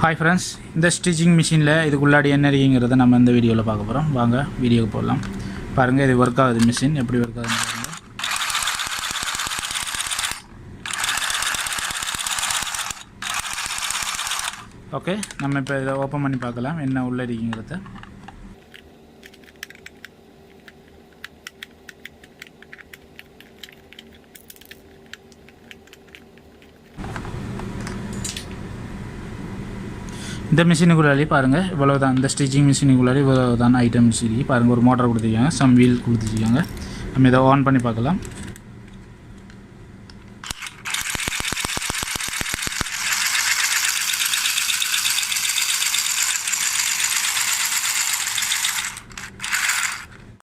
Hi friends, இந்த stitching மிஷினில் இதுக்குள்ளாடி என்ன இருக்குங்கிறத நம்ம இந்த வீடியோவில் பார்க்க போகிறோம். வாங்க வீடியோக்கு போடலாம். பாருங்கள், இது ஒர்க் ஆகுது. மிஷின் எப்படி ஒர்க் ஆகுதுன்னு பாருங்கள். ஓகே, நம்ம இப்போ இதை ஓப்பன் பண்ணி பார்க்கலாம் என்ன உள்ளே இருக்குங்கிறத. இந்த மிஷினுக்குள்ளாடி பாருங்கள், இவ்வளோ தான். இந்த ஸ்டிச்சிங் மிஷினுக்குள்ளாடி இவ்வளோ தான் ஐட்டம்ஸ் இருக்குது. பாருங்கள், ஒரு மோட்டர் கொடுத்துருக்காங்க, சம் வீல் கொடுத்துருக்காங்க. நம்ம இதை ஆன் பண்ணி பார்க்கலாம்.